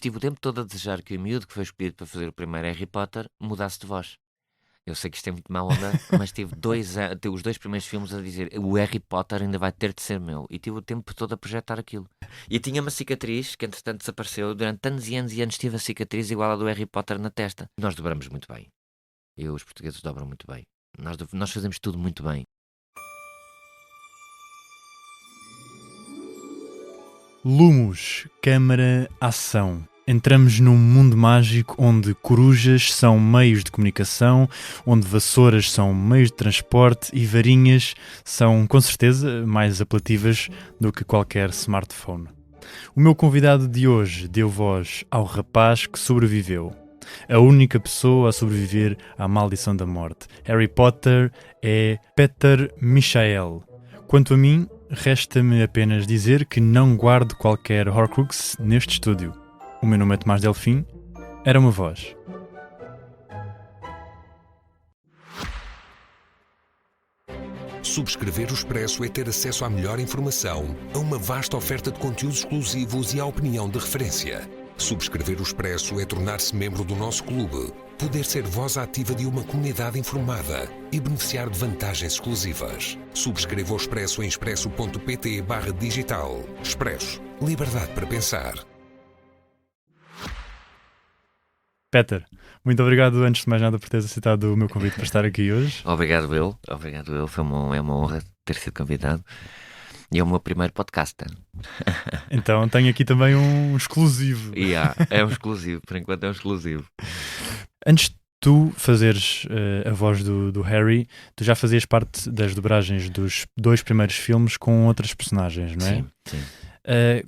estive o tempo todo a desejar que o miúdo que foi escolhido para fazer o primeiro Harry Potter mudasse de voz. Eu sei que isto é muito má onda, mas tive os 2 primeiros filmes a dizer o Harry Potter ainda vai ter de ser meu. E tive o tempo todo a projetar aquilo. E tinha uma cicatriz que entretanto desapareceu. Durante anos e anos tive a cicatriz igual a do Harry Potter na testa. Nós dobramos muito bem. Os portugueses dobram muito bem. Nós fazemos tudo muito bem. Lumos, câmara, ação. Entramos num mundo mágico onde corujas são meios de comunicação, onde vassouras são meios de transporte e varinhas são, com certeza, mais apelativas do que qualquer smartphone. O meu convidado de hoje deu voz ao rapaz que sobreviveu. A única pessoa a sobreviver à maldição da morte. Harry Potter é Peter Michael. Quanto a mim, resta-me apenas dizer que não guardo qualquer Horcrux neste estúdio. O meu nome é Tomás Delfim, era uma voz. Subscrever o Expresso é ter acesso à melhor informação, a uma vasta oferta de conteúdos exclusivos e à opinião de referência. Subscrever o Expresso é tornar-se membro do nosso clube, poder ser voz ativa de uma comunidade informada e beneficiar de vantagens exclusivas. Subscreva o Expresso em expresso.pt/digital. Expresso. Liberdade para pensar. Peter, muito obrigado antes de mais nada por teres aceitado o meu convite para estar aqui hoje. Obrigado eu. É uma honra ter sido convidado. E é o meu primeiro podcast. Então tenho aqui também um exclusivo. É um exclusivo, por enquanto é um exclusivo. Antes de tu fazeres a voz do Harry, tu já fazias parte das dobragens dos 2 primeiros filmes com outras personagens, não é? Sim.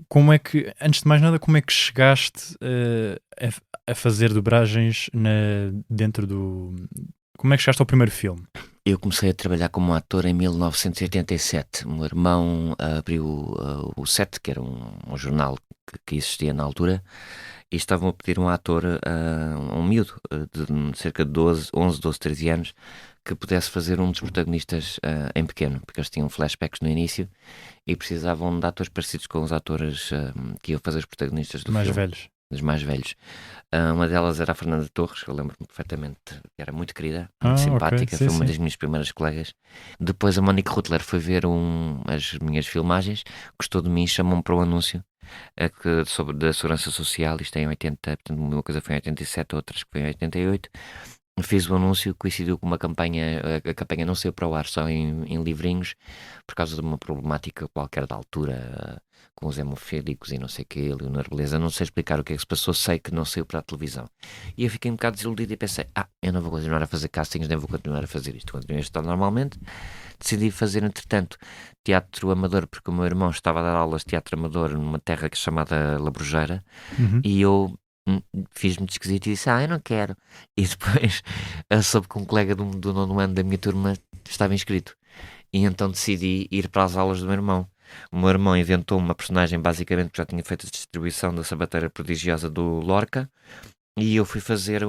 Como é que, antes de mais nada, como é que chegaste a fazer dobragens dentro do... Como é que chegaste ao primeiro filme? Eu comecei a trabalhar como ator em 1987. O meu irmão abriu o SET, que era um jornal que existia na altura, e estavam a pedir um ator, um miúdo de cerca de 11, 12, 13 anos, que pudesse fazer um dos protagonistas em pequeno, porque eles tinham flashbacks no início e precisavam de atores parecidos com os atores que iam fazer os protagonistas do mais filme. velhos. Dos mais velhos. Uma delas era a Fernanda Torres, que eu lembro-me perfeitamente, que era muito querida, muito simpática, okay. foi uma das minhas primeiras colegas. Depois a Monique Rutler foi ver as minhas filmagens, gostou de mim, chamou-me para o anúncio sobre da Segurança Social, isto é em 80, portanto uma coisa foi em 87, outras que foi em 88. Fiz o anúncio, coincidiu com uma campanha, a campanha não saiu para o ar só em livrinhos, por causa de uma problemática qualquer da altura, com os hemofílicos e não sei o que, Leonor Beleza, não sei explicar o que é que se passou, sei que não saiu para a televisão. E eu fiquei um bocado desiludido e pensei, eu não vou continuar a fazer castings, nem vou continuar a fazer isto, continuei a estar normalmente. Decidi fazer, entretanto, teatro amador, porque o meu irmão estava a dar aulas de teatro amador numa terra chamada Labrogeira, e eu fiz-me de esquisito e disse, eu não quero. E depois soube que um colega do nono ano da minha turma estava inscrito. E então decidi ir para as aulas do meu irmão. O meu irmão inventou uma personagem, basicamente, que já tinha feito a distribuição da Sabateira Prodigiosa do Lorca. E eu fui fazer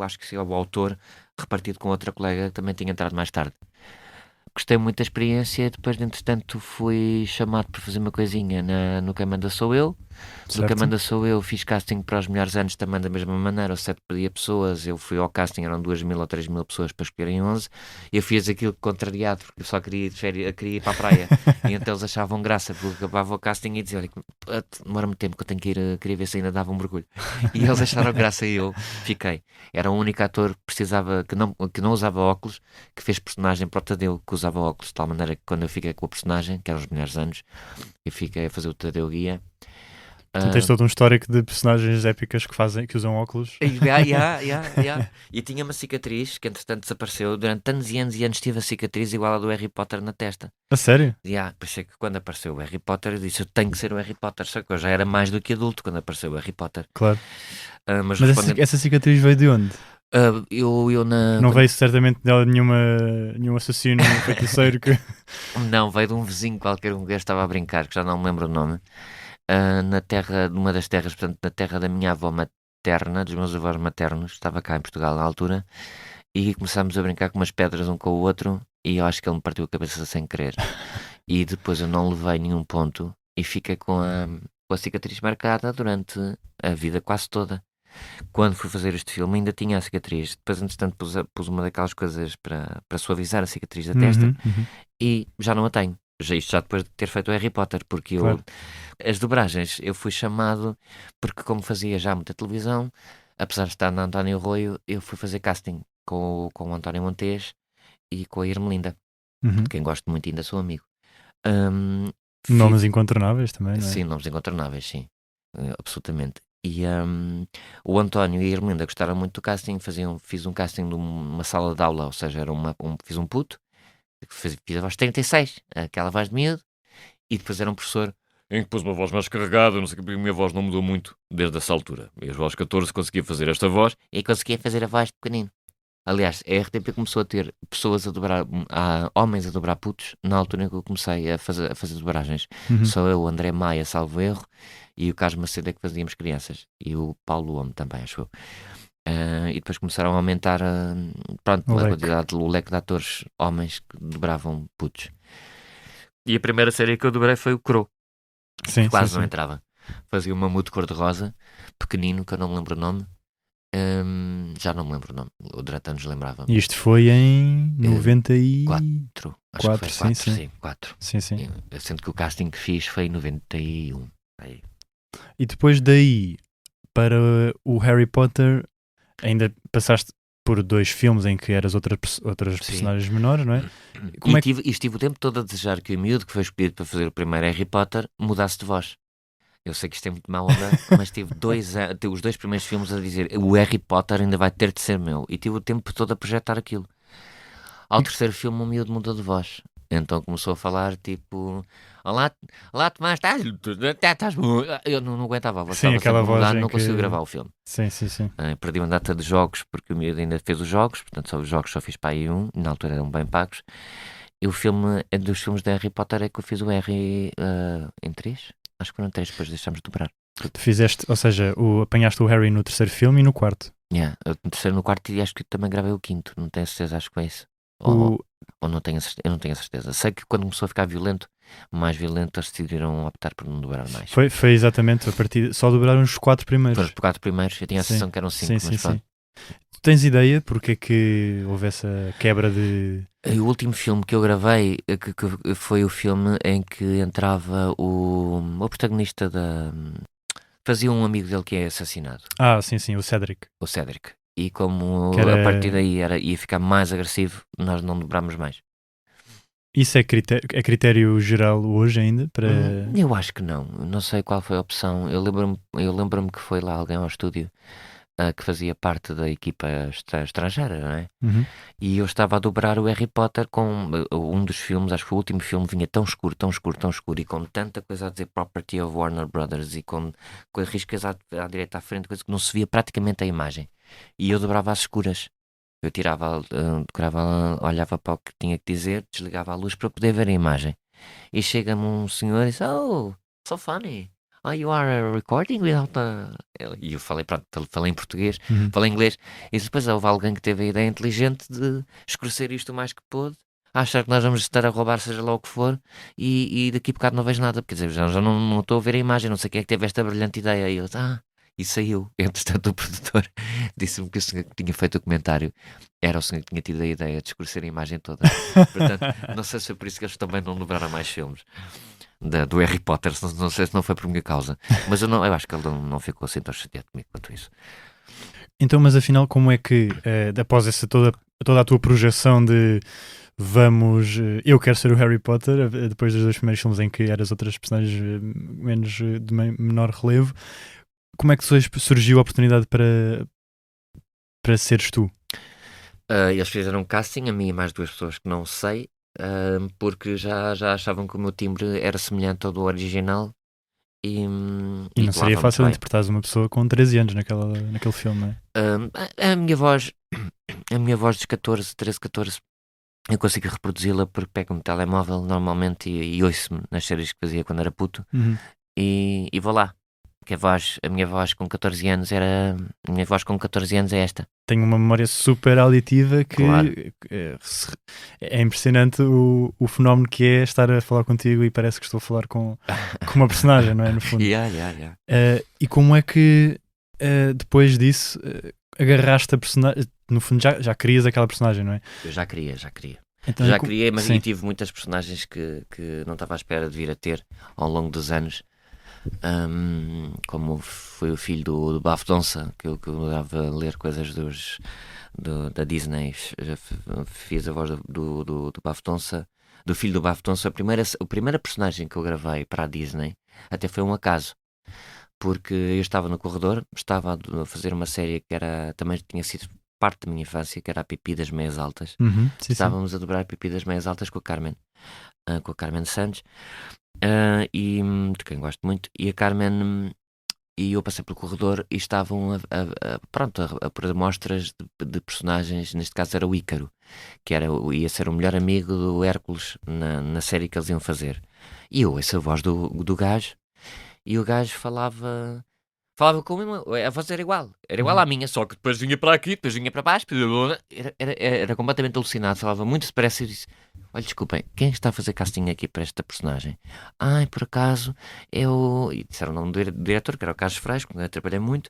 acho que o autor, repartido com outra colega que também tinha entrado mais tarde. Gostei muito da experiência. Depois, entretanto, fui chamado para fazer uma coisinha no Quem Manda Sou Eu. Certo. No Quem Manda Sou Eu fiz casting para os melhores anos também da mesma maneira. O 7 pedia pessoas, eu fui ao casting, eram 2.000 ou 3.000 pessoas para escolherem 11. Eu fiz aquilo contrariado, porque eu só queria ir de férias, queria ir para a praia. E então eles achavam graça, porque acabava o casting e diziam, olha, demora-me tempo que eu tenho que ir, queria ver se ainda dava um mergulho. E eles acharam graça e eu fiquei. Era o único ator que precisava, que não usava óculos, que fez personagem para o Tadeu, que usava óculos, de tal maneira que quando eu fiquei com a personagem, que eram os melhores anos, eu fiquei a fazer o Tadeu Guia. Tu tens todo um histórico de personagens épicas que usam óculos. E tinha uma cicatriz que entretanto desapareceu. Durante anos e anos tive a cicatriz igual a do Harry Potter na testa. A sério? Pensei que quando apareceu o Harry Potter eu disse, eu tenho que ser o Harry Potter. Só que eu já era mais do que adulto quando apareceu o Harry Potter. Claro. Mas essa cicatriz veio de onde? Não veio certamente dela nenhum assassino, nenhum feiticeiro que... Não, veio de um vizinho qualquer, um gajo estava a brincar, que já não me lembro o nome. Na terra, numa das terras, portanto, na terra da minha avó materna, dos meus avós maternos, estava cá em Portugal na altura, e começámos a brincar com umas pedras um com o outro, e eu acho que ele me partiu a cabeça sem querer. E depois eu não levei nenhum ponto, e fiquei com com a cicatriz marcada durante a vida quase toda. Quando fui fazer este filme ainda tinha a cicatriz. Depois, entretanto, pus uma daquelas coisas para suavizar a cicatriz da testa e já não a tenho. Isto já depois de ter feito o Harry Potter, porque Claro. as dobragens, eu fui chamado, porque como fazia já muita televisão, apesar de estar na António Arroio, eu fui fazer casting com o António Montes e com a Irmelinda, Uhum. de quem gosto muito e ainda sou amigo. Fiz- Nomes incontornáveis também, não é? Sim, nomes incontornáveis, sim. Absolutamente. E o António e a Irmelinda gostaram muito do casting, fiz um casting de uma sala de aula, ou seja, fiz um puto, fiz a voz 36, aquela voz de miúdo, e depois era um professor em que pôs uma voz mais carregada, não sei o que, porque a minha voz não mudou muito desde essa altura. E aos 14 conseguia fazer esta voz e conseguia fazer a voz de pequenino. Aliás, a RTP começou a ter pessoas a dobrar, homens a dobrar putos, na altura em que eu comecei a fazer dobragens. Uhum. Sou eu, o André Maia, salvo erro, e o Carlos Macedo é que fazíamos crianças. E o Paulo Homem também, acho eu. E depois começaram a aumentar O leque. quantidade, o leque de atores homens que dobravam putos. E a primeira série que eu dobrei foi o Crow. Sim, Quase sim, não sim. entrava. Fazia um mamuto cor-de-rosa, pequenino, que eu não me lembro o nome. Já não me lembro o nome. O durante anos lembrava. E isto foi em 94. Acho que foi sim, 4, sim. sim, 4. Sim, sim. Sendo que o casting que fiz foi em 91. Aí. E depois daí para o Harry Potter, ainda passaste por 2 filmes em que eras outras Sim. personagens menores, não é? E estive o tempo todo a desejar que o miúdo que foi escolhido para fazer o primeiro Harry Potter mudasse de voz. Eu sei que isto é muito má onda, mas tive os 2 primeiros filmes a dizer o Harry Potter ainda vai ter de ser meu. E tive o tempo todo a projetar aquilo. Ao terceiro filme o miúdo mudou de voz. Então começou a falar tipo: Olá Tomás, estás bom? Eu não aguentava a voz. Sim, Estava aquela sempre a mudar, voz em não consigo que- gravar o filme. Sim, sim, sim. Perdi uma data de jogos porque o miúdo ainda fez os jogos, portanto só os jogos só fiz para aí um, e na altura eram bem pagos. E o filme, dos filmes de Harry Potter é que eu fiz o R em 3? Acho que foram 3, depois deixámos de dobrar. Tu fizeste, ou seja, apanhaste o Harry no terceiro filme e no quarto. No terceiro, no quarto e acho que também gravei o quinto, não tenho certeza, acho que foi isso. Ou não tenho eu não tenho a certeza. Sei que quando começou a ficar violento, mais violento, eles decidiram optar por não dobrar mais. Foi exatamente a partir. Só dobraram os 4 primeiros. Foram os 4 primeiros, eu tinha a Sim. sensação que eram 5, Sim, mas sim, pronto. sim. Tu tens ideia porque é que houve essa quebra de. O último filme que eu gravei que foi o filme em que entrava o protagonista fazia um amigo dele que é assassinado, Ah, sim, sim, o Cedric. o Cedric. E como Que era- a partir daí ia ficar mais agressivo, nós não dobramos mais. Isso é critério geral hoje ainda? Para... Eu acho que não sei qual foi a opção. Eu lembro-me que foi lá alguém ao estúdio que fazia parte da equipa estrangeira, não é? Uhum. E eu estava a dobrar o Harry Potter com um dos filmes, acho que o último filme vinha tão escuro, tão escuro, tão escuro, e com tanta coisa a dizer Property of Warner Brothers e com riscas à direita, à frente, coisa que não se via praticamente a imagem. E eu dobrava às escuras. Eu decorava, olhava para o que tinha que dizer, desligava a luz para poder ver a imagem. E chega-me um senhor e diz: Oh, so funny. Oh, you are recording without a... E eu falei, pronto, falei em português, Uhum. falei em inglês. E depois houve alguém que teve a ideia inteligente de escurecer isto o mais que pôde, achar que nós vamos estar a roubar seja lá o que for, e daqui a bocado não vejo nada. Quer dizer, já não estou a ver a imagem, não sei quem é que teve esta brilhante ideia. E eu, e saiu. Entretanto, o produtor disse-me que o senhor que tinha feito o comentário era o senhor que tinha tido a ideia de escurecer a imagem toda. Portanto, não sei se foi por isso que eles também não dobraram mais filmes do Harry Potter. Não sei se não foi por minha causa. Mas eu acho que ele não ficou assim tão chateado comigo quanto isso. Então, mas afinal, como é que, após toda a tua projeção de eu quero ser o Harry Potter, depois dos 2 primeiros filmes em que eras outras personagens menos de menor relevo, como é que surgiu a oportunidade para seres tu? Eles fizeram um casting, a mim e mais 2 pessoas que não sei, porque já achavam que o meu timbre era semelhante ao do original. E não seria fácil bem. interpretares uma pessoa com 13 anos naquele filme, não é? A minha voz dos 13, 14, eu consigo reproduzi-la porque pego no telemóvel normalmente e ouço-me nas séries que fazia quando era puto Uhum. e vou lá. Que a minha voz com 14 anos era. A minha voz com 14 anos é esta. Tenho uma memória super auditiva que Claro. é impressionante o fenómeno que é estar a falar contigo e parece que estou a falar com uma personagem, não é? No fundo. Yeah. E como é que depois disso agarraste a personagem? No fundo já querias aquela personagem, não é? Eu já queria. Então, Já criei, mas sim. eu tive muitas personagens que não estava à espera de vir a ter ao longo dos anos. Como foi o filho do Baftonsa, que eu adorava ler coisas da Disney. Fiz a voz do Baftonsa, do filho do Baftonsa. A primeira personagem que eu gravei para a Disney até foi um acaso, porque eu estava no corredor, estava a fazer uma série que também tinha sido parte da minha infância, que era a Pipi das Meias Altas. Uhum, sim. Estávamos a dobrar a Pipi das Meias Altas com a Carmen Santos, e de quem gosto muito, e a Carmen e eu passei pelo corredor e estavam a pôr amostras de personagens. Neste caso era o Ícaro, que ia ser o melhor amigo do Hércules na série que eles iam fazer, e eu ouço a voz do gajo, e o gajo falava com a voz era igual à minha, só que depois vinha para aqui, depois vinha para baixo, era completamente alucinado, falava muito depressa. E eu disse: olha, desculpem, quem está a fazer casting aqui para esta personagem? Ai, por acaso é o... E disseram o nome do diretor, que era o Carlos Freixo, com quem eu trabalhei muito.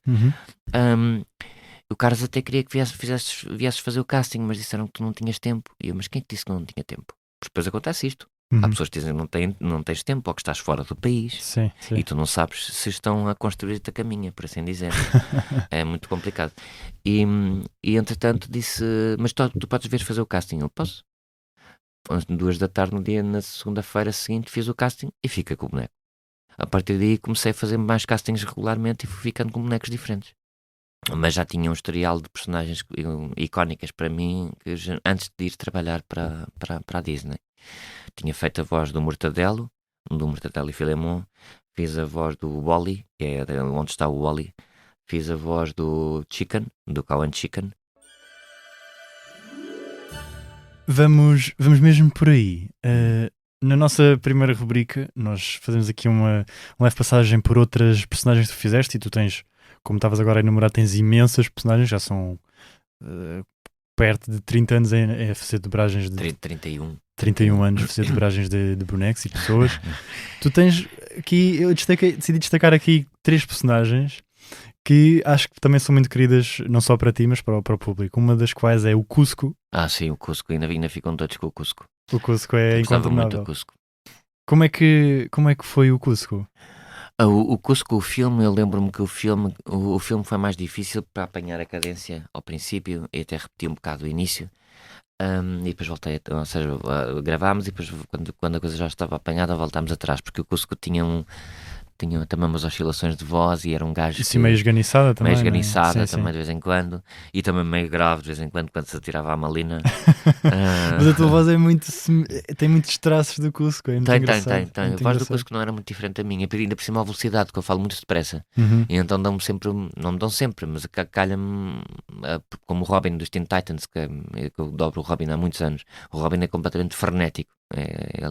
O Carlos até queria que viesses fazer o casting, mas disseram que tu não tinhas tempo. E eu: mas quem te disse que não tinha tempo? Porque depois acontece isto. Há pessoas que dizem que não tens tempo, ou que estás fora do país, Sim. e tu não sabes se estão a construir-te a caminha, por assim dizer. É muito complicado. E entretanto disse: mas tu podes vir fazer o casting? Eu: posso. Às 2 da tarde, na segunda-feira seguinte, fiz o casting e fica com o boneco. A partir daí comecei a fazer mais castings regularmente e fui ficando com bonecos diferentes. Mas já tinha um historial de personagens icónicas para mim, antes de ir trabalhar para a Disney. Tinha feito a voz do Mortadelo e Filemon. Fiz a voz do Wally, que é onde está o Wally. Fiz a voz do Chicken, do Cow and Chicken. Vamos mesmo por aí. Na nossa primeira rubrica, nós fazemos aqui uma leve passagem por outras personagens que tu fizeste, e tu tens, como estavas agora a enumerar, tens imensas personagens, já são perto de 30 anos a fazer dobragens de... 31 anos a fazer dobragens de bonecos e pessoas. Tu tens aqui, eu decidi destacar aqui 3 personagens que acho que também são muito queridas, não só para ti, mas para o público. Uma das quais é o Cusco. Sim, o Cusco, ainda ficam todos com o Cusco. O Cusco é incontornável. Muito do Cusco. Como é que foi o Cusco? O Cusco, o filme, eu lembro-me que o filme foi mais difícil para apanhar a cadência ao princípio, e até repeti um bocado o início, e depois voltei, ou seja, gravámos, e depois quando a coisa já estava apanhada voltámos atrás, porque o Cusco tinha também umas oscilações de voz, e era um gajo assim, meio esganiçada também. Meio esganiçada, né? também sim. de vez em quando, e também meio grave de vez em quando se atirava à malina. Mas a tua voz tem muitos traços do Cusco, é muito engraçado. Tem. A voz do Cusco não era muito diferente da minha, ainda por cima a velocidade, que eu falo muito depressa. E então não me dão sempre, mas calha-me, como o Robin dos Teen Titans, que eu dobro o Robin há muitos anos. O Robin é completamente frenético,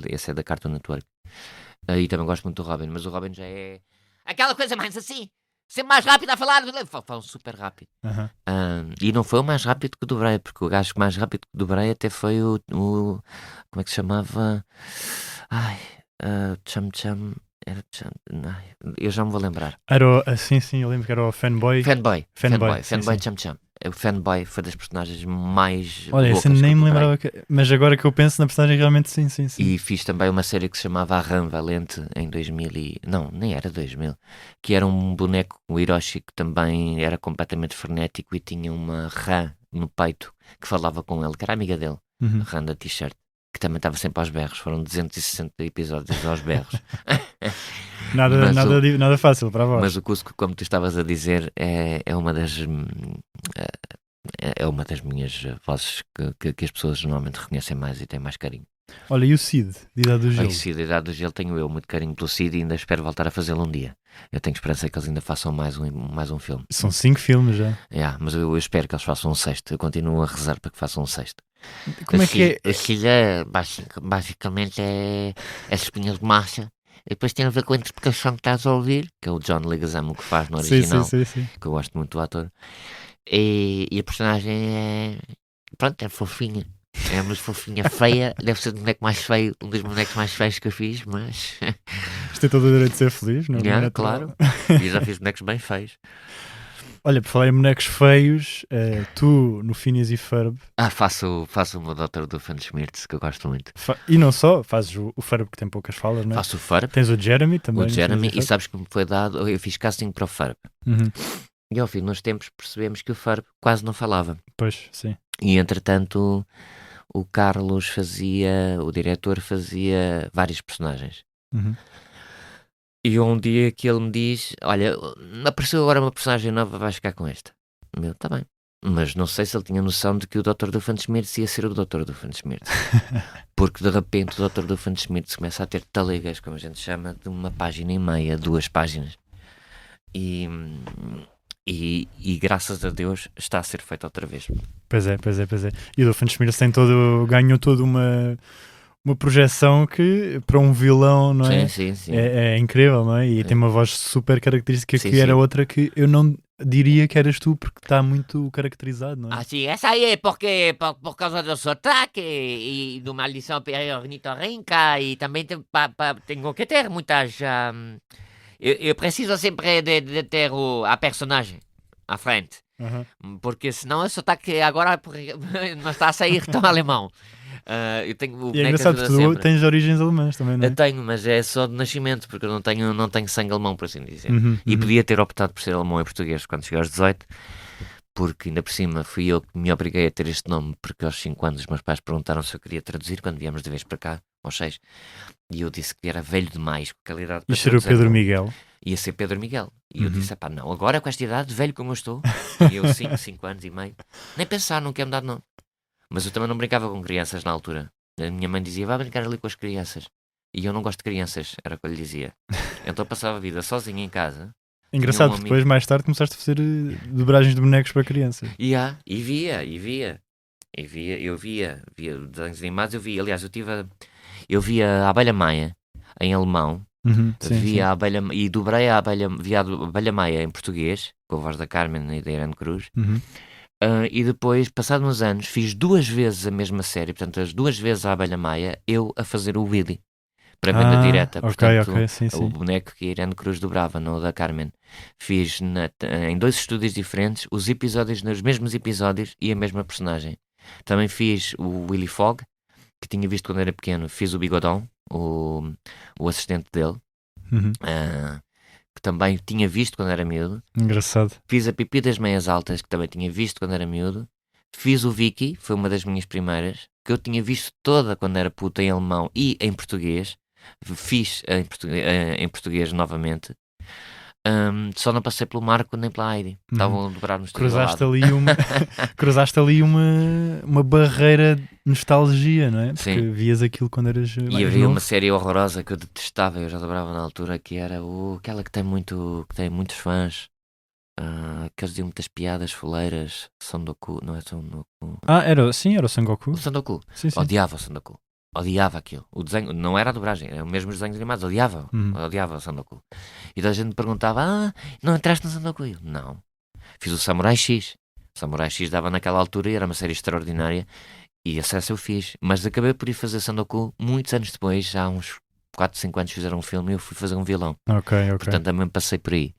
esse é da Cartoon Network. E também gosto muito do Robin, mas o Robin já é aquela coisa mais assim, sempre mais rápido a falar, fala super rápido. E não foi o mais rápido que dobrei, porque o gajo mais rápido que dobrei até foi o como é que se chamava? Cham. Eu já me vou lembrar. Era sim, eu lembro que era o Fanboy. Fanboy sim. Cham. O Fanboy foi das personagens mais... Olha, essa nem me lembrava, mas agora que eu penso na personagem, realmente sim. E fiz também uma série que se chamava A Rã Valente em 2000 não, nem era 2000, que era um boneco, o Hiroshi, que também era completamente frenético e tinha uma rã no peito que falava com ele, que era amiga dele, a rã da t-shirt, que também estava sempre aos berros. Foram 260 episódios aos berros. Nada fácil para a voz. Mas o Cusco, como tu estavas a dizer, é uma das minhas vozes que as pessoas normalmente reconhecem mais e têm mais carinho. Olha, e o Cid, de Idade do Gelo? O Cid, de Idade do Gelo, tenho eu muito carinho pelo Cid e ainda espero voltar a fazê-lo um dia. Eu tenho esperança que eles ainda façam mais um filme. São 5 filmes já. Mas eu espero que eles façam um 6º. Eu continuo a rezar para que façam um 6º. Como é que é? O Cid basicamente é espinhas de marcha. E depois tem a ver com a interpretação que estás a ouvir, que é o John Leguizamo que faz no Sim, original, sim. que eu gosto muito do ator. E a personagem é. Pronto, é fofinha. É uma fofinha feia. Deve ser o boneco mais feio, um dos bonecos mais feios que eu fiz, mas. Isto tem todo o direito de ser feliz, não é? Yeah, Natural. claro. E eu já fiz bonecos bem feios. Olha, por falar em bonecos feios, tu no Phineas e Ferb, Faço o meu Dr. Doofenshmirtz, que eu gosto muito. e não só, fazes o Ferb que tem poucas falas, não é? Faço o Ferb, Tens o Jeremy também. o no Jeremy, Phineas e Ferb. sabes que me foi dado. Eu fiz casting para o Ferb. Uhum. E ao fim de uns tempos percebemos que o Ferb quase não falava. Pois, sim. E entretanto, o Carlos fazia, o diretor fazia vários personagens. Uhum. E um dia que ele me diz: Olha, apareceu agora uma personagem nova, vais ficar com esta. Meu, tá bem. Mas não sei se ele tinha noção de que o Dr. Doofenshmirtz ia ser o Dr. Doofenshmirtz. Porque de repente o Dr. Doofenshmirtz começa a ter talegas, como a gente chama, de 1,5 página, 2 páginas. E graças a Deus está a ser feito outra vez. Pois é. E o Doofenshmirtz ganhou toda uma projeção que para um vilão, não é? Sim. É incrível, não é? E tem uma voz super característica Sim, que era sim. outra que eu não diria que eras tu porque está muito caracterizado, não é? Sim, essa aí é porque por causa do sotaque e de uma lição ornitorrinca e também tenho que ter muitas... eu preciso sempre de ter a personagem à frente, Uhum. porque senão o sotaque agora não está a sair tão alemão. Eu tenho o E é boneco engraçado ajuda porque tu sempre. tens origens alemãs também, não é? Eu tenho, mas é só de nascimento, porque eu não tenho sangue alemão, por assim dizer. Uhum, E uhum. podia ter optado por ser alemão e português quando cheguei aos 18, porque ainda por cima fui eu que me obriguei a ter este nome, porque aos 5 anos os meus pais perguntaram se eu queria traduzir quando viemos de vez para cá, aos 6, e eu disse que era velho demais, com qualidade para Isto era o traduzir. Pedro Miguel. Ia ser Pedro Miguel. E eu Uhum. disse, pá, não, agora com esta idade, velho como eu estou, e eu 5 anos e meio, nem pensar, não quero mudar de nome. Mas eu também não brincava com crianças na altura. A minha mãe dizia, vai brincar ali com as crianças. E eu não gosto de crianças, era o que eu lhe dizia. Então passava a vida sozinho em casa. Engraçado, um porque depois mais tarde começaste a fazer dobragens de bonecos para crianças. E via desenhos animados, aliás, eu via a Abelha Maia em alemão, Uhum, sim. via a Abelha, e dobrei via a Abelha Maia em português, com a voz da Carmen e da Irene Cruz. Uhum. E depois, passados uns anos, fiz 2 vezes a mesma série, portanto, as 2 vezes a Abelha Maia, eu a fazer o Willy, para venda direta, portanto, sim. o boneco que a Irene Cruz dobrava, não o da Carmen. Fiz em 2 estúdios diferentes, os mesmos episódios e a mesma personagem. Também fiz o Willy Fogg, que tinha visto quando era pequeno, fiz o Bigodão, o assistente dele, Uhum. que também tinha visto quando era miúdo. Engraçado. Fiz a Pipi das Meias Altas, que também tinha visto quando era miúdo. Fiz o Vicky, foi uma das minhas primeiras, que eu tinha visto toda quando era puta em alemão e em português. Fiz em português novamente. Só não passei pelo Marco nem pela Heidi. Estavam a dobrar no estúdio ao Cruzaste lado. cruzaste ali uma barreira de nostalgia, não é? Porque Sim. vias aquilo quando eras mais E havia novo. uma série horrorosa que eu detestava, eu já dobrava na altura, que era aquela que tem muitos fãs. Que eles diziam muitas piadas foleiras. Sandoku, não é Sandoku? Era o Sangoku. O Sandoku. Sim. Odiava o Sandoku. Odiava aquilo. O desenho não era a dobragem, eram mesmo os desenhos animados. Odiava o Sandoku. E toda a gente me perguntava: não entraste no Sandoku? Eu, não. Fiz o Samurai X. O Samurai X dava naquela altura e era uma série extraordinária. E essa eu fiz. Mas acabei por ir fazer Sandoku muitos anos depois, já há uns 4, 5 anos fizeram um filme e eu fui fazer um vilão. Ok. Portanto, também passei por aí.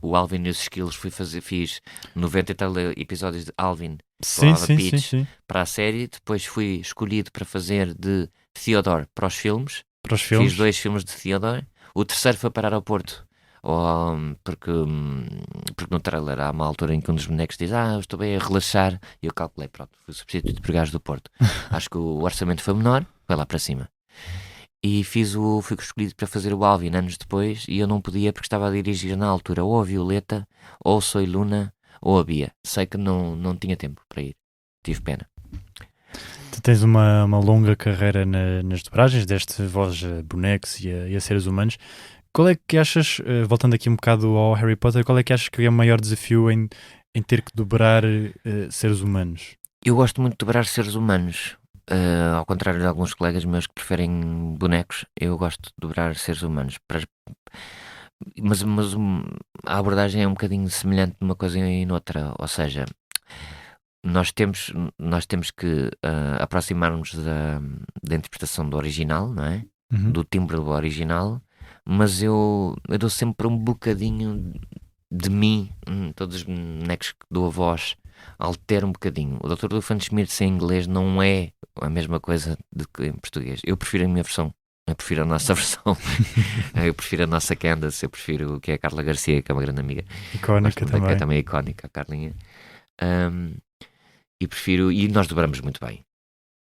O Alvin e os Esquilos fiz 90 e tal episódios de Alvin Sim. para a série. Depois fui escolhido para fazer de Theodore para os filmes. Para os filmes. Fiz 2 filmes de Theodore. O terceiro foi para aeroporto. Porque no trailer há uma altura em que um dos bonecos diz: eu estou bem a relaxar. E eu calculei, pronto, fui o substituto de Gajos do Porto. Acho que o orçamento foi menor, foi lá para cima. E fui escolhido para fazer o Alvin anos depois e eu não podia porque estava a dirigir na altura ou a Violeta, ou Soy Luna, ou a Bia. Sei que não tinha tempo para ir. Tive pena. Tu tens uma longa carreira nas dobragens, deste voz a bonecos e a seres humanos. Qual é que achas, voltando aqui um bocado ao Harry Potter, qual é que achas que é o maior desafio em ter que dobrar seres humanos? Eu gosto muito de dobrar seres humanos. ao contrário de alguns colegas meus que preferem bonecos, eu gosto de dobrar seres humanos. Mas a abordagem é um bocadinho semelhante numa coisa e noutra. Ou seja, nós temos, nós temos que aproximar-nos da interpretação do original, não é? Uhum. Do timbre do original, mas eu dou sempre um bocadinho de mim, todos os bonecos que dou a voz, altero um bocadinho. O Dr. Doofenshmirtz em inglês não é a mesma coisa do que em português. Eu prefiro a minha versão. Eu prefiro a nossa versão. Eu prefiro a nossa Candace. Eu prefiro que é a Carla Garcia, que é uma grande amiga. Icónica Gosto muito, que é também. também icónica, a Carlinha. Ahm, e prefiro. E nós dobramos muito bem.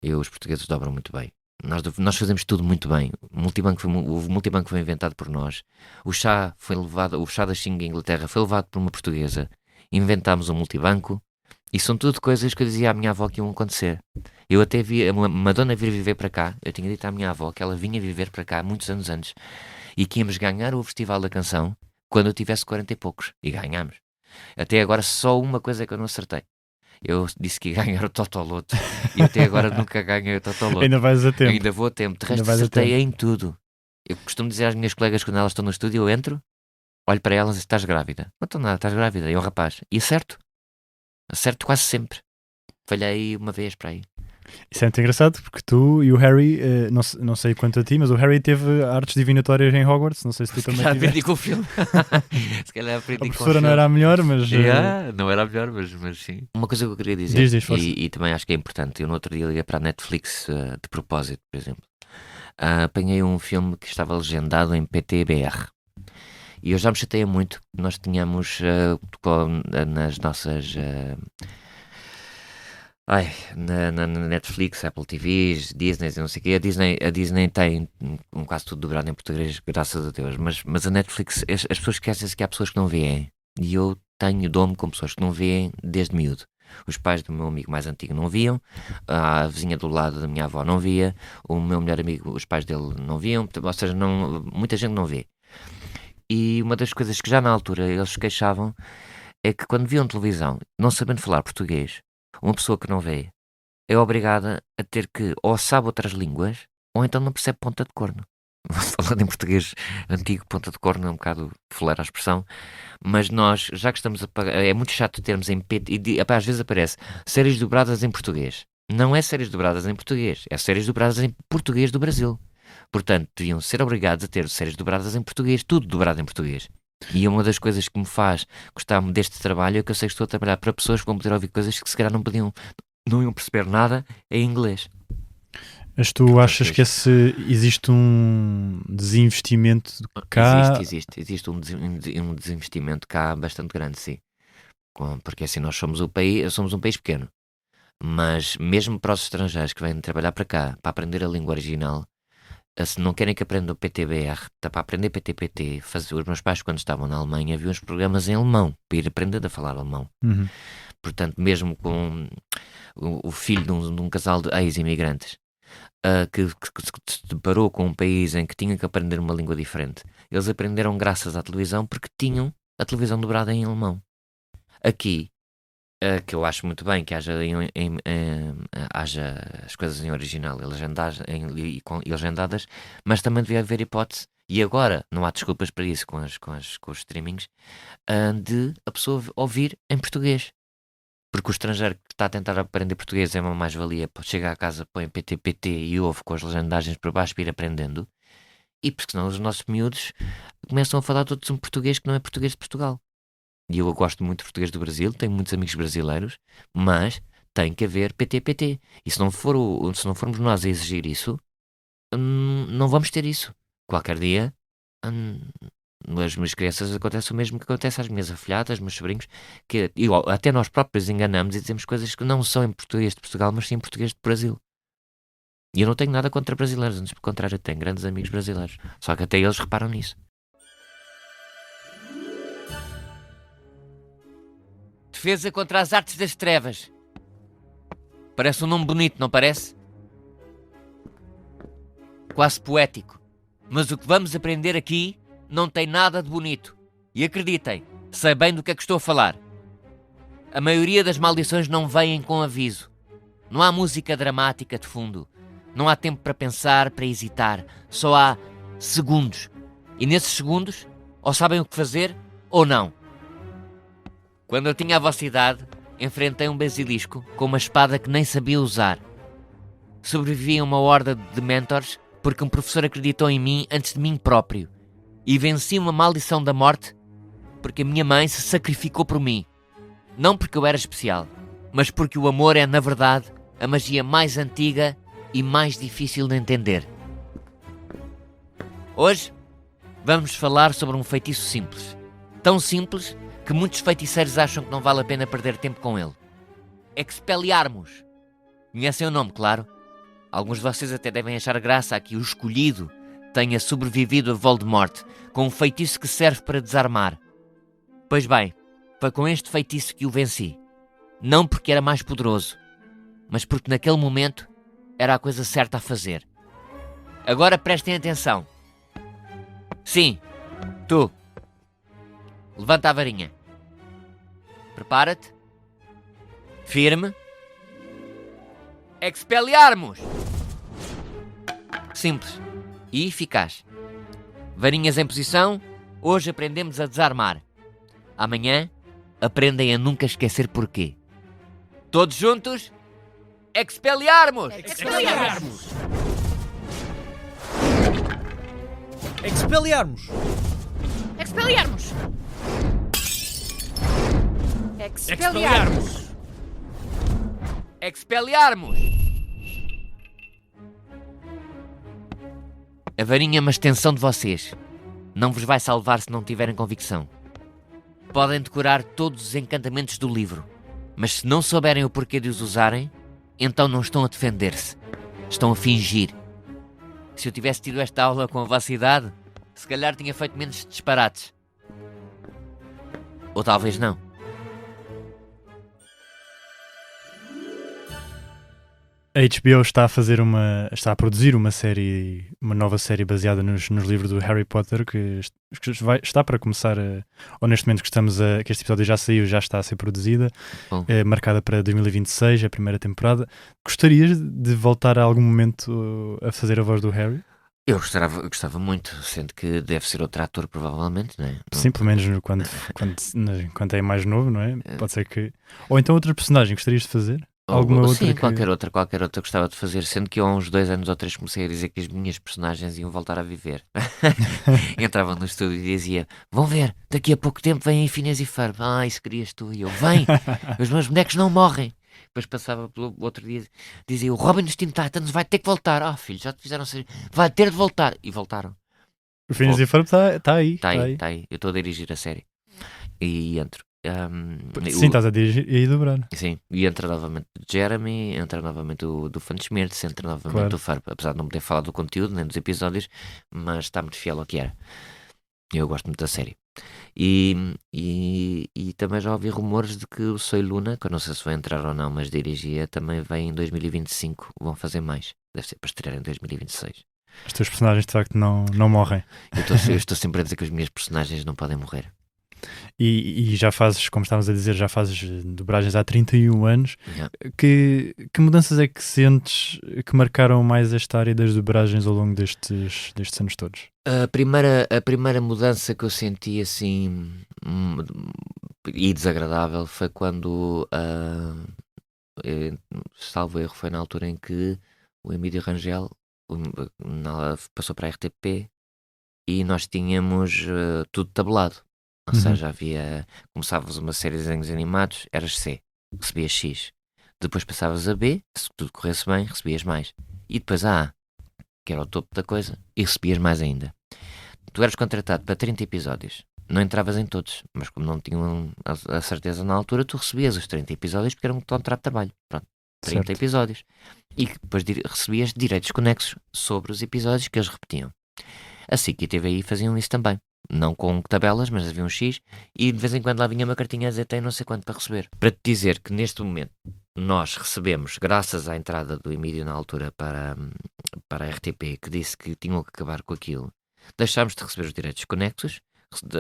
Os portugueses dobram muito bem. Nós fazemos tudo muito bem. O multibanco foi inventado por nós. O chá da Xing em Inglaterra foi levado por uma portuguesa. Inventámos o multibanco. E são tudo coisas que eu dizia à minha avó que iam acontecer. Eu até vi a Madonna vir viver para cá. Eu tinha dito à minha avó que ela vinha viver para cá muitos anos antes e que íamos ganhar o Festival da Canção quando eu tivesse 40 e poucos. E ganhámos. Até agora só uma coisa é que eu não acertei. Eu disse que ia ganhar o Totoloto e até agora nunca ganhei o Totoloto. Ainda vais a tempo. Ainda vou a tempo. De Ainda resto, vais a acertei tempo. em tudo. Eu costumo dizer às minhas colegas quando elas estão no estúdio, eu entro, olho para elas e estás grávida. Não estou nada, estás grávida. E o rapaz. E acerto. Acerto quase sempre. Falhei uma vez para aí. Isso é muito engraçado porque tu e o Harry, não sei quanto a ti, mas o Harry teve artes divinatórias em Hogwarts. Não sei se tu também Já tiveste. aprendi com o filme. Se calhar A aprendi com o professora filme. não era a melhor, mas Não era a melhor, mas sim. Uma coisa que eu queria dizer, Diz, força. e também acho que é importante, eu no outro dia liguei para a Netflix de propósito, por exemplo. Apanhei um filme que estava legendado em PTBR. E eu já me chateia muito que nós tínhamos nas nossas. Na Netflix, Apple TVs, Disney, não sei o quê. A Disney tem quase tudo dobrado em português, graças a Deus. Mas a Netflix, as pessoas esquecem-se que há pessoas que não veem. E eu dou-me com pessoas que não veem desde miúdo. Os pais do meu amigo mais antigo não viam, a vizinha do lado da minha avó não via, o meu melhor amigo, os pais dele não viam, ou seja, muita gente não vê. E uma das coisas que já na altura eles se queixavam é que quando viam televisão, não sabendo falar português, uma pessoa que não vê é obrigada a ter que ou sabe outras línguas ou então não percebe ponta de corno. Falando em português antigo, ponta de corno é um bocado fuleira a expressão, mas nós, já que estamos a pagar, é muito chato termos em PT, às vezes aparece séries dobradas em português. Não é séries dobradas em português, é séries dobradas em português do Brasil. Portanto, deviam ser obrigados a ter séries dobradas em português, tudo dobrado em português. E uma das coisas que me faz gostar deste trabalho é que eu sei que estou a trabalhar para pessoas que vão poder ouvir coisas que se calhar não iam perceber nada em inglês. Mas tu achas que existe um desinvestimento cá? Existe um desinvestimento cá bastante grande, sim. Porque assim nós somos um país pequeno. Mas mesmo para os estrangeiros que vêm trabalhar para cá, para aprender a língua original, se não querem que aprendam PTBR, para aprender PTPT, os meus pais quando estavam na Alemanha viam os programas em alemão, para ir aprender a falar alemão. Uhum. Portanto, mesmo com o filho de um casal de ex-imigrantes, que se deparou com um país em que tinha que aprender uma língua diferente, eles aprenderam graças à televisão porque tinham a televisão dobrada em alemão. Aqui, que eu acho muito bem que haja as coisas em original e legendadas, mas também devia haver hipótese, e agora não há desculpas para isso com os streamings, de a pessoa ouvir em português. Porque o estrangeiro que está a tentar aprender português é uma mais-valia, chega à casa, põe PTPT e ouve com as legendagens por baixo para ir aprendendo, e porque senão os nossos miúdos começam a falar todos um português que não é português de Portugal. E eu gosto muito de português do Brasil, tenho muitos amigos brasileiros, mas tem que haver PTPT. E se não formos nós a exigir isso, não vamos ter isso. Qualquer dia, as minhas crianças acontece o mesmo que acontece às minhas afilhadas, meus sobrinhos, que até nós próprios enganamos e dizemos coisas que não são em português de Portugal, mas sim em português do Brasil. E eu não tenho nada contra brasileiros, antes pelo contrário, eu tenho grandes amigos brasileiros. Só que até eles reparam nisso. Defesa contra as artes das trevas. Parece um nome bonito, não parece? Quase poético. Mas o que vamos aprender aqui não tem nada de bonito. E acreditem, sei bem do que é que estou a falar. A maioria das maldições não vêm com aviso. Não há música dramática de fundo. Não há tempo para pensar, para hesitar. Só há segundos. E nesses segundos, ou sabem o que fazer, ou não. Quando eu tinha a vossa idade, enfrentei um basilisco com uma espada que nem sabia usar. Sobrevivi a uma horda de mentors porque um professor acreditou em mim antes de mim próprio. E venci uma maldição da morte porque a minha mãe se sacrificou por mim. Não porque eu era especial, mas porque o amor é, na verdade, a magia mais antiga e mais difícil de entender. Hoje, vamos falar sobre um feitiço simples. Tão simples que muitos feiticeiros acham que não vale a pena perder tempo com ele. Expelliarmus. Conhecem o nome, claro. Alguns de vocês até devem achar graça a que o escolhido tenha sobrevivido a Voldemort com um feitiço que serve para desarmar. Pois bem, foi com este feitiço que o venci. Não porque era mais poderoso, mas porque naquele momento era a coisa certa a fazer. Agora prestem atenção. Sim, tu. Levanta a varinha. Prepara-te. Firme. Expelliarmus! Simples e eficaz. Varinhas em posição. Hoje aprendemos a desarmar. Amanhã aprendem a nunca esquecer porquê. Todos juntos. Expelliarmus! Expelliarmus! Expelliarmus! Expelliarmus! Expelliarmus! Expelliarmus! A varinha é uma extensão de vocês. Não vos vai salvar se não tiverem convicção. Podem decorar todos os encantamentos do livro, mas se não souberem o porquê de os usarem, então não estão a defender-se. Estão a fingir. Se eu tivesse tido esta aula com a vossa idade, se calhar tinha feito menos disparates. Ou talvez não. A HBO está a produzir uma nova série baseada nos livros do Harry Potter que está para começar, ou neste momento que este episódio já saiu, já está a ser produzida, marcada para 2026, a primeira temporada. Gostarias de voltar a algum momento a fazer a voz do Harry? Eu gostava muito, sendo que deve ser outro ator, provavelmente, não é? Sim, pelo menos quando é mais novo, não é? Pode ser que... Ou então outra personagem, gostarias de fazer? Alguma outra sim, que... qualquer outra gostava de fazer, sendo que eu há uns 2 anos ou 3 comecei a dizer que as minhas personagens iam voltar a viver. Entrava no estúdio e dizia: vão ver, daqui a pouco tempo vem aí Phineas e Ferb. Isso querias tu. E eu: vem, os meus bonecos não morrem. Depois passava pelo outro dia, dizia: o Robin dos Teen Titans vai ter que voltar. Filho, já te fizeram ser, vai ter de voltar. E voltaram. O Phineas e Ferb está aí. Está aí. Eu estou a dirigir a série. E entro. Sim, estás a dirigir e a dobrar. Sim, e entra novamente o Jeremy, entra novamente o do Fantasmertz, entra novamente claro. o Ferb, apesar de não me ter falado do conteúdo nem dos episódios, mas está muito fiel ao que era. Eu gosto muito da série. E também já ouvi rumores de que o Soy Luna, que eu não sei se vai entrar ou não, mas dirigia, também vem em 2025. Vão fazer mais. Deve ser para estrear em 2026. Os teus personagens de facto não morrem. Eu estou sempre a dizer que os meus personagens não podem morrer. E já fazes, como estávamos a dizer, já fazes dobragens há 31 anos. Yeah. Que mudanças é que sentes que marcaram mais esta área das dobragens ao longo destes anos todos? A primeira mudança que eu senti assim e desagradável foi quando, salvo erro, foi na altura em que o Emílio Rangel passou para a RTP e nós tínhamos tudo tabelado. Ou seja, começavas uma série de desenhos animados, eras C, recebias X. Depois passavas a B, se tudo corresse bem, recebias mais. E depois a A, que era o topo da coisa, e recebias mais ainda. Tu eras contratado para 30 episódios. Não entravas em todos, mas como não tinham a certeza na altura, tu recebias os 30 episódios porque era um contrato de trabalho. Pronto, 30 certo. Episódios. E depois recebias direitos conexos sobre os episódios que eles repetiam. A SIC e a TVI faziam isso também. Não com tabelas, mas havia um X e de vez em quando lá vinha uma cartinha a dizer tem não sei quanto para receber. Para te dizer que neste momento nós recebemos, graças à entrada do Emílio na altura para a RTP, que disse que tinham que acabar com aquilo, deixámos de receber os direitos conexos,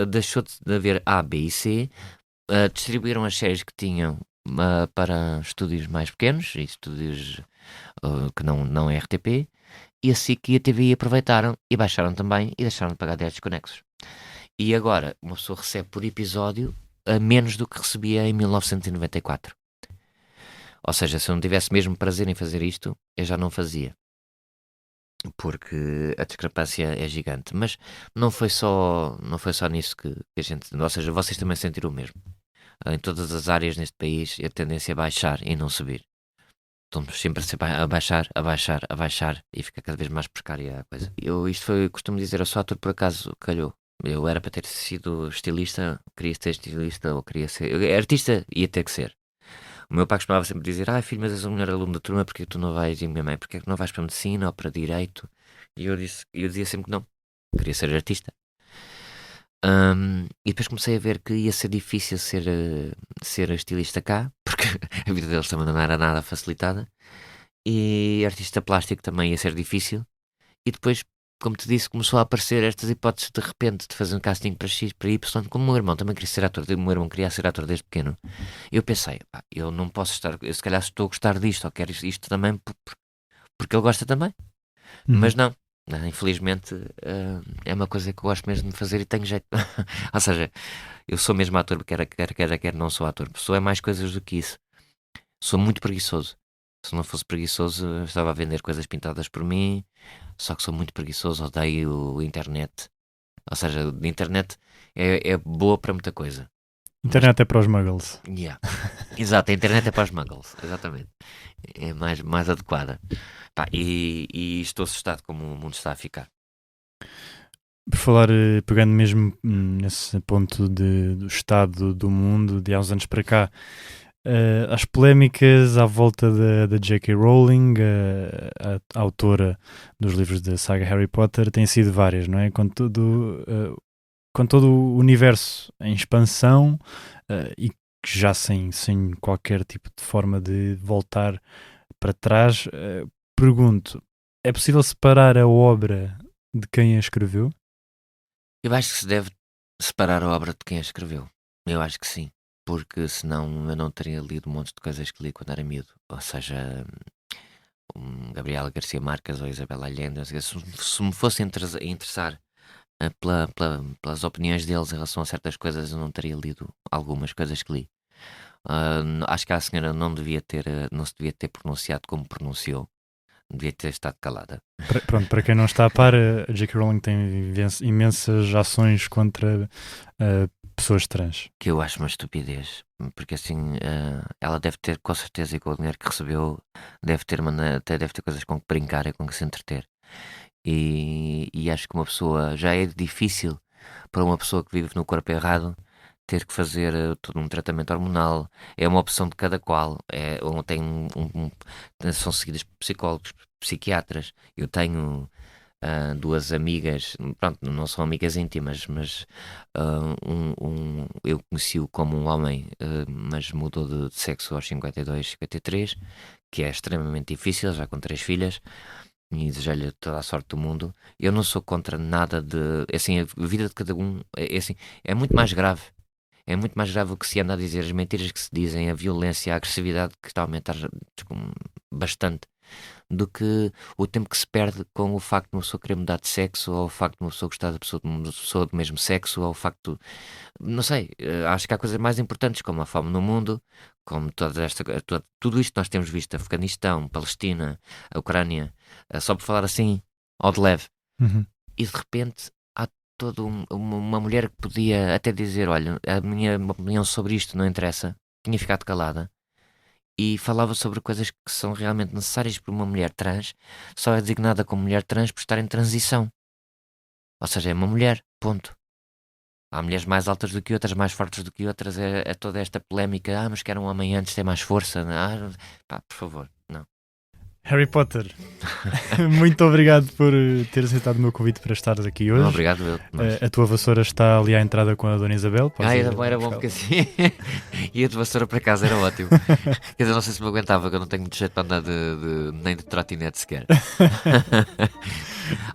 deixou de haver A, B e C, distribuíram as séries que tinham para estúdios mais pequenos e estúdios que não é RTP, e a SIC e a TVI aproveitaram e baixaram também e deixaram de pagar direitos conexos. E agora uma pessoa recebe por episódio a menos do que recebia em 1994. Ou seja, se eu não tivesse mesmo prazer em fazer isto, eu já não fazia. Porque a discrepância é gigante. Mas não foi só nisso que a gente... Ou seja, vocês também sentiram o mesmo. Em todas as áreas neste país, a tendência é baixar e não subir. Estamos sempre a baixar e fica cada vez mais precária a coisa. Costumo dizer, eu sou ator por acaso, calhou. Eu era para ter sido estilista, queria ser estilista ou queria ser... Artista ia ter que ser. O meu pai costumava sempre dizer, filho, mas és o melhor aluno da turma, porque tu não vais? E a minha mãe, porque é que não vais para medicina ou para direito? E eu dizia sempre que não, queria ser artista. E depois comecei a ver que ia ser difícil ser estilista cá, porque a vida deles também não era nada facilitada, e artista plástico também ia ser difícil. E depois, como te disse, começou a aparecer estas hipóteses de repente de fazer um casting para X, para Y. Como o meu irmão também queria ser ator, o meu irmão queria ser ator desde pequeno, eu pensei, eu não posso eu se calhar estou a gostar disto, ou quero isto também porque ele gosta também. Mas não, infelizmente é uma coisa que eu gosto mesmo de fazer e tenho jeito. Ou seja, eu sou mesmo ator, quer não sou ator. Sou mais coisas do que isso. Sou muito preguiçoso. Se não fosse preguiçoso, eu estava a vender coisas pintadas por mim. Só que sou muito preguiçoso, odeio a internet. Ou seja, a internet é boa para muita coisa. Internet é para os muggles. Yeah. Exato, a internet é para os muggles, exatamente. É mais adequada. E estou assustado como o mundo está a ficar. Por falar, pegando mesmo nesse ponto do estado do mundo de há uns anos para cá, as polémicas à volta da J.K. Rowling, a autora dos livros da saga Harry Potter, têm sido várias, não é? Com todo o universo em expansão e já sem qualquer tipo de forma de voltar para trás, pergunto, é possível separar a obra de quem a escreveu? Eu acho que se deve separar a obra de quem a escreveu. Eu acho que sim. Porque senão eu não teria lido um monte de coisas que li quando era miúdo. Ou seja, Gabriela Garcia Marques ou Isabel Allende. Se me fosse interessar pelas opiniões deles em relação a certas coisas, eu não teria lido algumas coisas que li. Acho que a senhora não se devia ter pronunciado como pronunciou. Devia ter estado calada. Pronto, para quem não está a par, a J.K. Rowling tem imensas ações contra pessoas trans. Que eu acho uma estupidez, porque assim, ela deve ter, com certeza, e com o dinheiro que recebeu, até deve ter coisas com que brincar e com que se entreter. E acho que uma pessoa, já é difícil para uma pessoa que vive no corpo errado ter que fazer todo um tratamento hormonal. É uma opção de cada qual. São seguidas por psicólogos, psiquiatras. Eu tenho duas amigas, pronto, não são amigas íntimas, mas eu conheci-o como um homem, mas mudou de sexo aos 52, 53, que é extremamente difícil, já com 3 filhas, e desejo-lhe toda a sorte do mundo. Eu não sou contra nada de... Assim, a vida de cada um é muito mais grave. É muito mais grave o que se anda a dizer, as mentiras que se dizem, a violência, a agressividade que está a aumentar bastante, do que o tempo que se perde com o facto de uma pessoa querer mudar de sexo, ou o facto de uma pessoa gostar de uma pessoa do mesmo sexo, ou o facto... Não sei, acho que há coisas mais importantes, como a fome no mundo, como tudo isto que nós temos visto, Afeganistão, Palestina, a Ucrânia, só por falar assim, ao de leve. E de repente... toda uma mulher que podia até dizer, olha, a minha opinião sobre isto não interessa, tinha ficado calada e falava sobre coisas que são realmente necessárias para uma mulher trans, só é designada como mulher trans por estar em transição. Ou seja, é uma mulher, ponto. Há mulheres mais altas do que outras, mais fortes do que outras, é toda esta polémica, mas que era um homem antes, tem mais força. Por favor, não. Harry Potter, muito obrigado por ter aceitado o meu convite para estares aqui hoje. Obrigado, eu. A tua vassoura está ali à entrada com a Dona Isabel. Era bom porque assim. E a de vassoura para casa era ótimo. Quer dizer, não sei se me aguentava, que eu não tenho muito jeito para andar nem de trotinete sequer.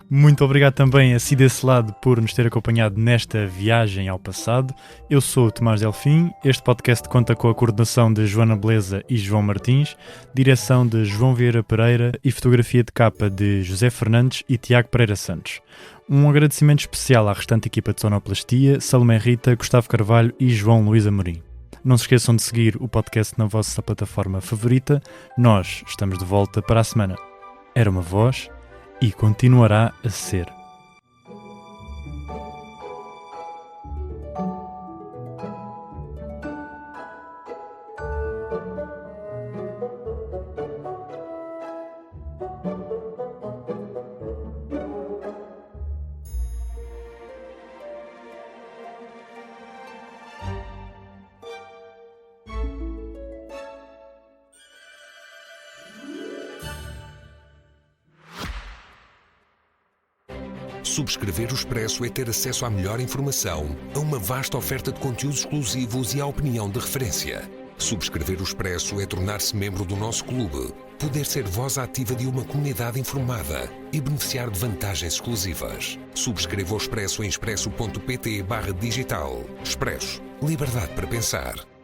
Muito obrigado também a si desse lado por nos ter acompanhado nesta viagem ao passado. Eu sou o Tomás Delfim. Este podcast conta com a coordenação de Joana Beleza e João Martins, direção de João Vieira Pereira e fotografia de capa de José Fernandes e Tiago Pereira Santos. Um agradecimento especial à restante equipa de Sonoplastia, Salomé Rita, Gustavo Carvalho e João Luís Amorim. Não se esqueçam de seguir o podcast na vossa plataforma favorita. Nós estamos de volta para a semana. Era uma voz e continuará a ser. Subscrever o Expresso é ter acesso à melhor informação, a uma vasta oferta de conteúdos exclusivos e à opinião de referência. Subscrever o Expresso é tornar-se membro do nosso clube, poder ser voz ativa de uma comunidade informada e beneficiar de vantagens exclusivas. Subscreva o Expresso em expresso.pt/digital. Expresso. Liberdade para pensar.